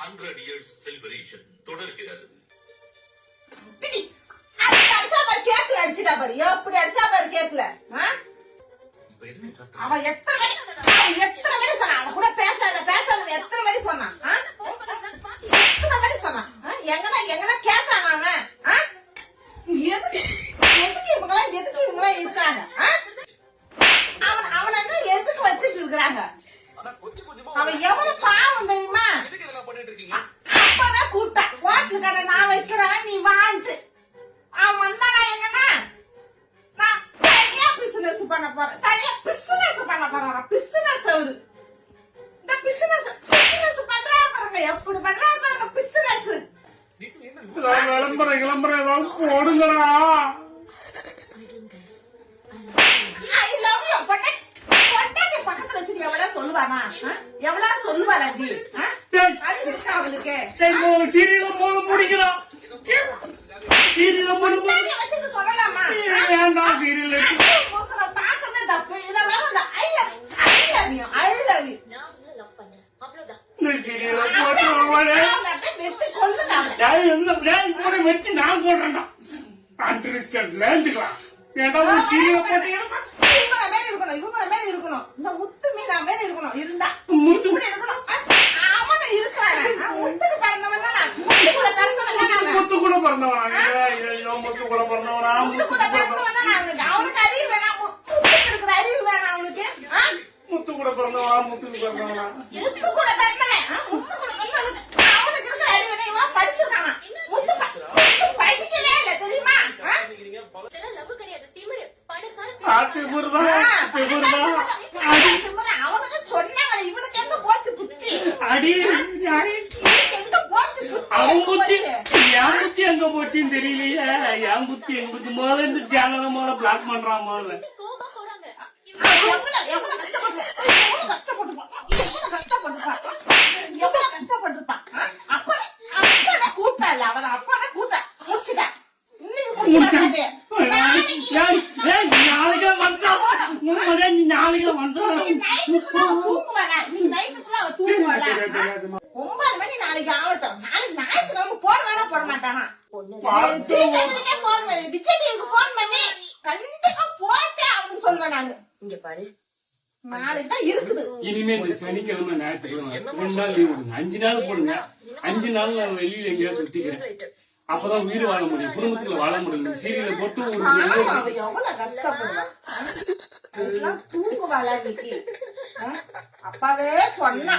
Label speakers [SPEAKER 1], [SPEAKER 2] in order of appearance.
[SPEAKER 1] 100 years celebration தொடர்கிறது.
[SPEAKER 2] கேக்கல அடிச்சுட்டா பாரு, எப்படி அடிச்சா பாரு கேக்கல. அவன் எத்தனை மணி சொன்னான், அவன் கூட பேசாத எத்தனை மணி சொன்னான், எத்தனை மணி சொன்னான், எங்கன்னா கேட்டான் அவன். எதுக்கு இவங்கெல்லாம் இருக்காங்க, அவன் என்ன எதுக்கு வச்சுட்டு இருக்கிறாங்க. அவன் எவ்வளவு பாவம் தெரியுமா. அப்பதான் கூப்பிட்டான், ஹோட்டலுக்கார நான் வைக்கிறேன் நீ வான்ட்டு. அவன் வந்தானா எங்கன்னா நான் தனியா பிசினஸ் பண்ண போறேன், பிசினஸ் அவரு. இந்த பிசினஸ் பண்றாரு பாருங்க, எப்படி பண்றாரு பாருங்க பிசினஸ்.
[SPEAKER 3] விளம்பரம் ஏதாவது போடுங்களா.
[SPEAKER 2] I love you. பொண்டாட்டி பக்கத்துல வச்சுட்டு எவ்வளவு சொல்லுவானா, எவ்வளவு சொல்லுவாள் அப்படி. அது இருக்கா அவளுக்கு.
[SPEAKER 3] சீரியல போல முடிக்கலாம், சீரியல போல
[SPEAKER 2] வச்சுட்டு சொல்லலாமா.
[SPEAKER 3] வேண்டாம் சீரியல்
[SPEAKER 2] பாக்குறது தப்பு. இதெல்லாம் ஐ லவ் யூ
[SPEAKER 3] சீரியல போட்டு
[SPEAKER 2] வெட்டி கொள்ளுதான்
[SPEAKER 3] வச்சு நான் போடுறேன்டா. லேந்துக்கலாம் ஏன்டா ஒரு சீரியல போட்டு
[SPEAKER 2] இவங்க மேல இருக்கணும், இந்த முத்து மீனா மேல இருக்கணும். இருந்தா முத்து இருக்கணும். அவன இருக்கிறான், முத்துக்கு பிறந்தவன் தான், முத்து கூட பிறந்தவன் தான்,
[SPEAKER 3] முத்து கூட பிறந்தவனா, முத்து கூட பிறந்தவனா,
[SPEAKER 2] அவனுக்கு அறிவு வேணாம், முத்துக்கு இருக்கிற அறிவு வேணாம் அவனுக்கு.
[SPEAKER 3] முத்து கூட பிறந்தவனா, முத்துக்கு பிறந்தவனா,
[SPEAKER 2] முத்து கூட பிறந்தவன், முத்து கூட பிறந்தவனுக்கு அவனுக்கு இருக்கிற அறிவு வேணா. இவன் படிச்சிருக்கானா, முத்து படிக்கவே இல்லை தெரியுமா. அவனுக்கு சொன்னாங்க, இவனுக்கு எங்க போச்சு புத்தி. எங்க போச்சு
[SPEAKER 3] அவன் புத்தி, என் புத்தி எங்க போச்சுன்னு தெரியலையே. என் புத்தி எங்க புத்தி முதல்ல இந்த சேனல முதல்ல பிளாக் பண்றான். முதல்ல
[SPEAKER 2] கஷ்டப்பட்டுருப்பான். அப்பதான் கூப்பிட்டாள், அவன் அப்பதான் கூப்பிட்டா முடிச்சுட்டா.
[SPEAKER 3] நாளைக்கு வந்தா
[SPEAKER 2] 9 மணி நாளைக்கு ஆகட்டும். நாளைக்கு ஞாயிற்றுக்கிழமை போட வேணா போட மாட்டானா. விஜய்க்கு போன் பண்ணி கண்டிப்பா போட்டே அப்படின்னு சொல்லுவேன் நானு. இங்க பாரு, நாளைக்கு தான் இருக்குது.
[SPEAKER 3] இனிமே இந்த சனிக்கிழமை ஞாயிற்றுக்கிழமை 2 நாள் லீவ் விடுங்க, 5 நாள் போடுங்க. 5 நாள் நான் வெளியில எங்கேயாவது சுத்திக்கிறேன். அப்பதான் உயிர் வாழ முடியும், குடும்பத்துல வாழ முடியும். சீரியலை போட்டு ஒரு
[SPEAKER 2] எவ்வளவு கஷ்டப்படுவான். தூங்குவாளா இன்னைக்கு. அப்பாவே சொன்னா